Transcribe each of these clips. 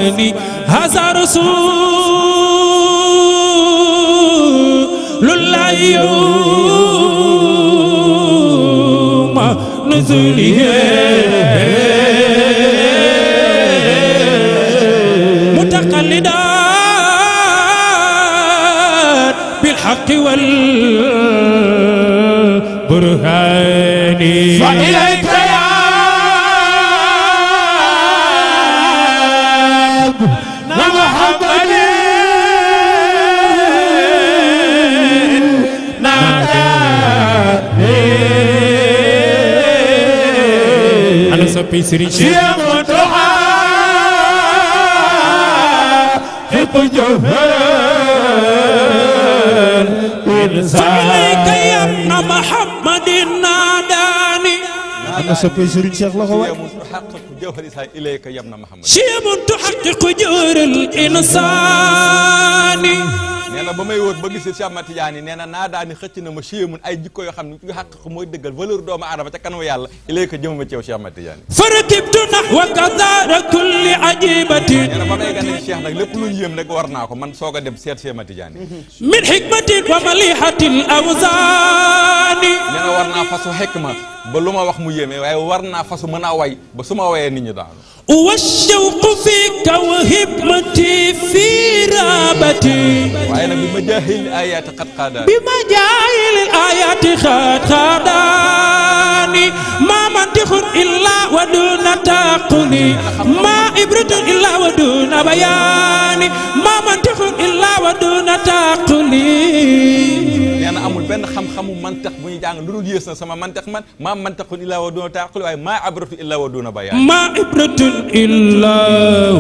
هذا رسول الله يوم نزوله متقلدا بالحق والبرهان فإليك سبي سري شيء متوها حب جوهر إليك يا ابن محمد ناداني أنا سبي سري شيخ الله هو تحقق جوهر إليك يا ابن محمد شيء تحقق جوهر الإنسان neena ba may wóor ba gisee Cheikh Ahmad Tidiane nee na naa daani xëcc na ma chimun ay jikko yoo xam ne yu xàq mooy dëggal valeur doomu aadama ca kanamu yàlla ilayka jëmama ci yow Cheikh Ahmad Tidiane farakibtu nahwaka daara kulli ajibatin nee na ba may gane Cheikh nag lépp lu ñu yéem rek war naa ko man soog a dem seet Cheikh Ahmad Tidiane min hikmatin wa malihatil awzani nee na war naa fasu hikma ba lu ma wax mu yéeme waaye war naa fasu mën a way ba su ma wayee nit ñi daanu والشوق فيك وهمتي في رابتي وأنا بمجاهل الآيات قد قاداني بمجاهل الآيات قد قاداني ما منطق إلا ودون تعقلي ما عبرة إلا ودون بياني ما منطق إلا ودون تعقلي أنا أمول بين خم منطق بني جان لول يسنا سما منطق من ما منطق إلا ودون تعقل واي ما عبرة إلا ودون بيان ما عبرة إلا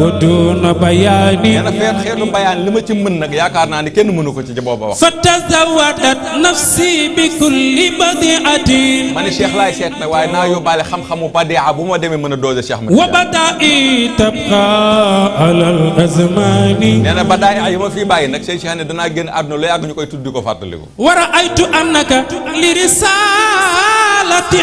ودون بيان أنا فين خير بيان لما تمن نك يا كارنا أنا كن منو كتير جوابه فتزودت نفسي بكل بديعة ماني شيخ لا شيخنا واي نايو بالي خم بديعة بوما دمي من الدوزة شيخ وبدائي تبقى على الأزمان أنا بدائي يوم في باي نك شيخ هني دنا جن أبنو لا يعجني كوي تدي كفاتليو ورأيت أنك لرسالة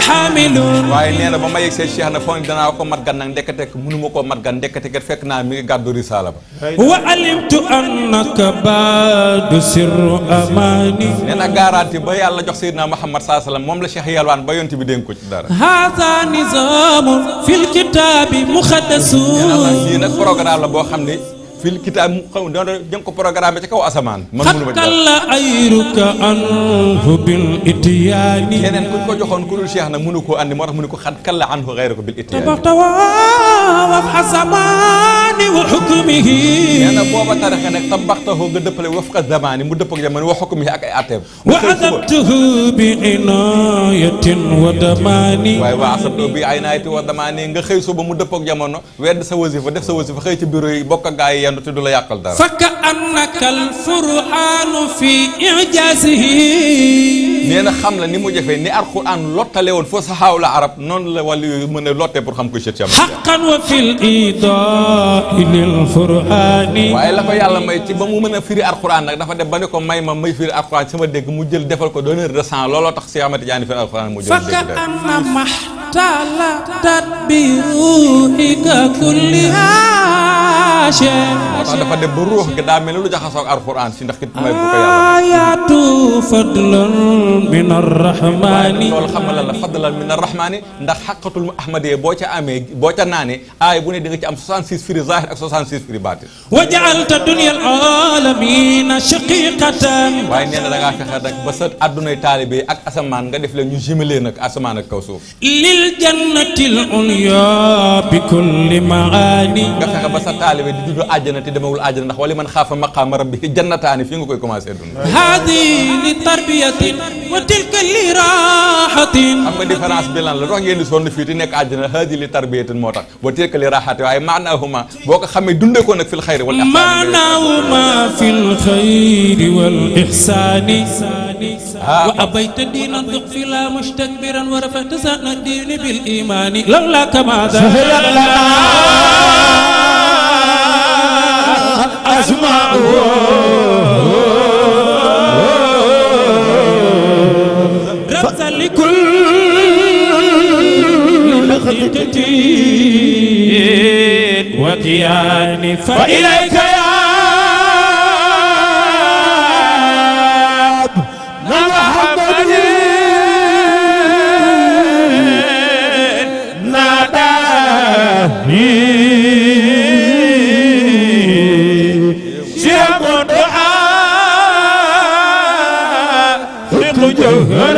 حامل واي نينا بما يكسي شيخ هنا فون دنا أكو مرجان ندكتك منو مكو مرجان ندكتك فكنا مي قدو رسالة وعلمت أنك بعد سر أماني نينا غارانتي باي الله جوخ سيدنا محمد صلى الله عليه وسلم موم لا شيخ يالوان بايونتي بي دنكو ci dara هذا نظام في الكتاب مقدس نينا نك programme la bo xamni fil kitab xaw do jëm ko programme ci kaw asaman man mënu ma kala ayruka anhu bil ityani keneen kuñ ko joxoon ku dul cheikh nag mënu ko andi moo tax mënu ko xad kala anhu ghayruka bil ityani tabaxtawa wa hasamani wa hukmihi neena booba tarixa nag tabaxtahu nga dëppale wafqa zamani mu dëpp ak jamono wa hukmihi ak ay ateem wa adabtuhu bi inayatin wa damani waaye wa asabtu bi inayatin wa damani nga xëy suba mu dëpp ak jamono wedd sa wasifa def sa wasifa xëy ci bureau yi bokk ak gaay yi te du la yàqal dara فكأنك الفرحان في إعجازه neena xam la ni mu jafee ni alquran lottale woon foo sa xaaw la arab noonu la wàllu yooyu mën a lottee pour xam ko Cheikh Ahmad حقا وفي الإيضاء للفرحان waaye la ko yàlla may ci ba mu mën a firi alquran nag dafa dem ba ne ko may ma may firi alquran sama dégg mu jël defal ko donneur de sang looloo tax Cheikh Ahmad Tidiane firi alquran mu jël dégg فكأنما احتال تدبيرك كلها شيء moo tax dafa dem ba ruux gi daa mel ni lu jaxasoo ak alquran si ndax ki may bu ko yàlla آيات فضل من الرحمن loolu xam nga lan la fadlan min arrahmani ndax xaqatul ahmadiyya boo ca amee boo ca naanee aay bu ne di nga ci am 66 firi zahir ak 66 firi baatin وجعلت دنيا العالمين شقيقة waaye nee na da ngaa fexe rek ba sa addunay taalibe ak asamaan nga def leen ñu jumelé nag asamaan ak kaw suuf للجنة العليا بكل معاني nga fexe ba sa taalibe di juddu àjjana te demewul àjjana ndax wali man xaafa maqaama rabbihi jannataani fii nga koy commencé dund هذه لتربية وتلك لراحة xam nga différence bi lan la dox ngeen di sonn fii te nekk àjjana hadi li tarbiyatin moo tax wa tilka li raxati waaye maanaahuma boo ko xamee dundee ko nag fil xayri wal ihsaan معناهما في الخير والإحسان وأبيت دينا تغفلا مستكبرا ورفعت سان الدين بالإيمان لولاك ماذا أسمعه رمز لكل حقيقة وكيان فإليك يا محمد ناداني شيخ دعاء للجوهر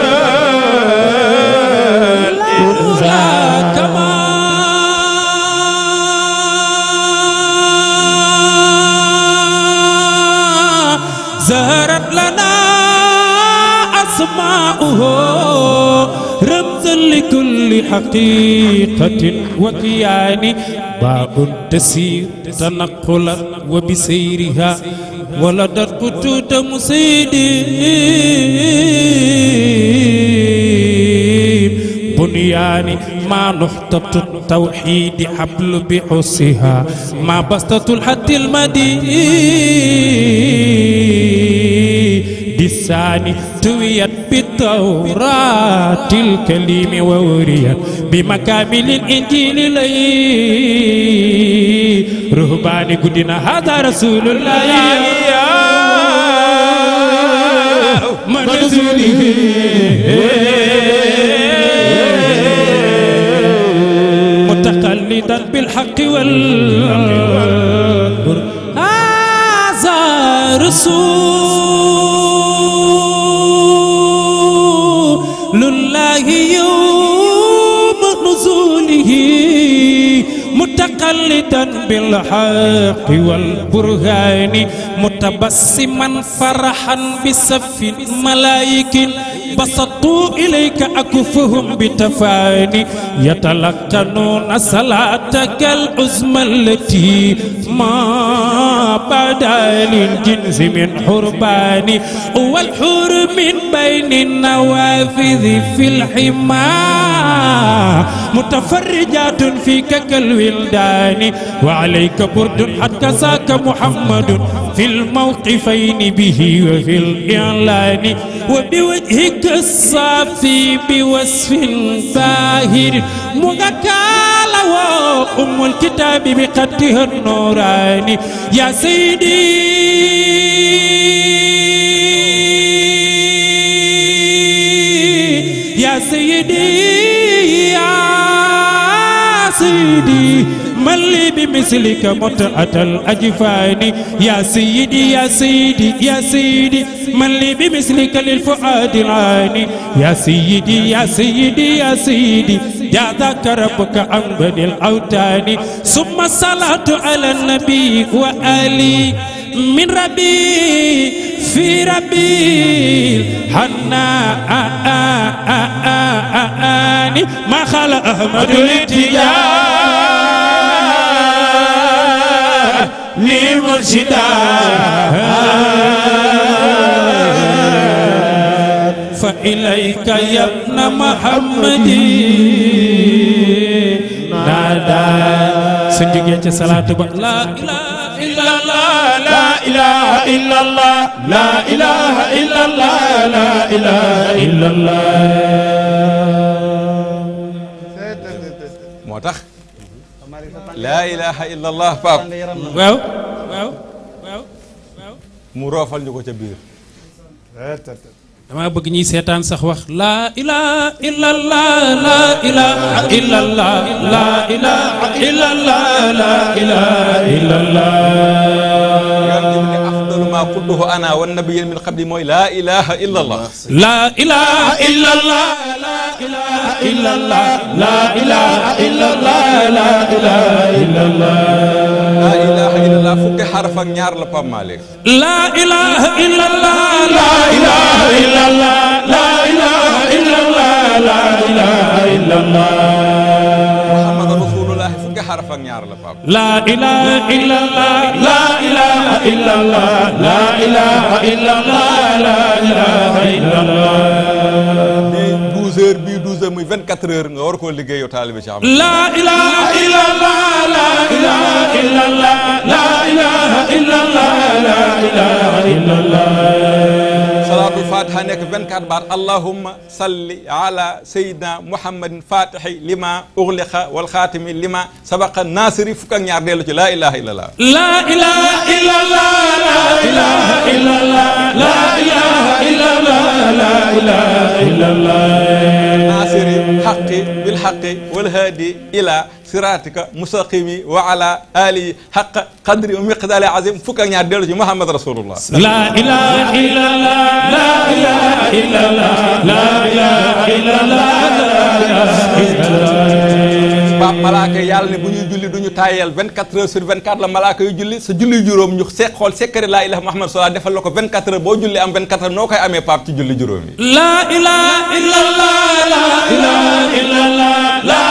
كما زهرت لنا أسماؤه رمزا لكل حقيقة وكيان باب تسير تنقلا وبسيرها ولدت قطوط مسيدين بنيان ما نحطة التوحيد حبل بحسها ما بسطة الحد المدين لساني تويت بالتوراة الكليم ووريت بمكامل الإنجيل لي رهباني قدنا هذا رسول الله يا من رسوله متقلدا بالحق والبر هذا رسول الله يوم نزوله متقلدا بالحق والبرهان متبسما فرحا بسف ملائك بسطوا إليك أكفهم بتفاني يتلقنون صلاتك العظمى التي ما بدا للجنس من حربان والحور من بين النوافذ في الحمى متفرجات فيك كالولدان وعليك برد حتى ساك محمد في الموقفين به وفي الإعلان وبوجهك الصافي بوصف باهر مغكال وأم الكتاب بقدها النوراني يا سيدي يا سيدي يا سيدي من لي بمثلك متعة الأجفان يا سيدي يا سيدي يا سيدي من لي بمثلك للفؤاد العاني يا سيدي يا سيدي يا سيدي يا ذاك ربك عن بني الأوتان ثم الصلاة على النبي وآلي من ربي في ربي حناني ما خلق أحمد الاتجاه لمرشدا فإليك يا ابن محمد نادى سنجي صلاة لا إله إلا الله لا إله إلا الله لا إله إلا الله لا إله إلا الله moo tax laa ilaha illa allah Pape waaw waaw waaw waaw mu roofal ñu ko ca biir dama bëgg ñuy seetaan sax wax laa ilaha illa allah laa ilaha illa allah laa ilaha illa allah laa ilaha illa allah afdalu ma qultuhu ana wan nabiyyin min qabli mooy laa ilaha illa allah laa ilaha illa allah laa ilaha illa allah laa ilaha illa allah laa ilaha illa allah laa ilaha illa allah fukki xaraf ak ñaar la Pape Malick laa ilaha illa allah laa ilaha illa allah laa ilaha illa allah laa ilaha illa allah Muhammad rasulullah fukki xaraf ak ñaar la Pape laa ilaha illa allah laa ilaha illa allah laa ilaha illa allah laa ilaha illa allah 12 heures bii 12 heures muy 24 heures nga war koo liggéey yow taalibe Cheikh laa ilaha illa allah laa ilaha illa allah laa ilaha illa allah laa ilaha illa allah salaatul fatiha fatiha nekk 24 baat allahumma salli ala sayyidina muhammadin fatihi lima ughliqa wal khatimi lima sabaqa nasiri fukk ak ñaar dellu ci la ilaha illallah la ilaha illallah la ilaha illallah la ilaha illallah la ilaha illallah nasiri haqqi bil haqqi wal hadi ila siratika mustaqimi wa ala alihi haqqa qadri wa miqdari azim fukk ak ñaar dellu ci muhammad rasulullah la ilaha illallah la ilaha illallah la ilaha illallah la ilaha illallah ba malaaka yàlla ne bu ñuy julli du ñu taayal 24 heures sur 24 la malaaka yu julli sa julli juróom ñu xool sekkari laa ilaha muhammad sallallahu defal la ko 24 heures boo julli am 24 heures noo koy amee paap ci julli juróom yi la ilaha illallah la ilaha illallah la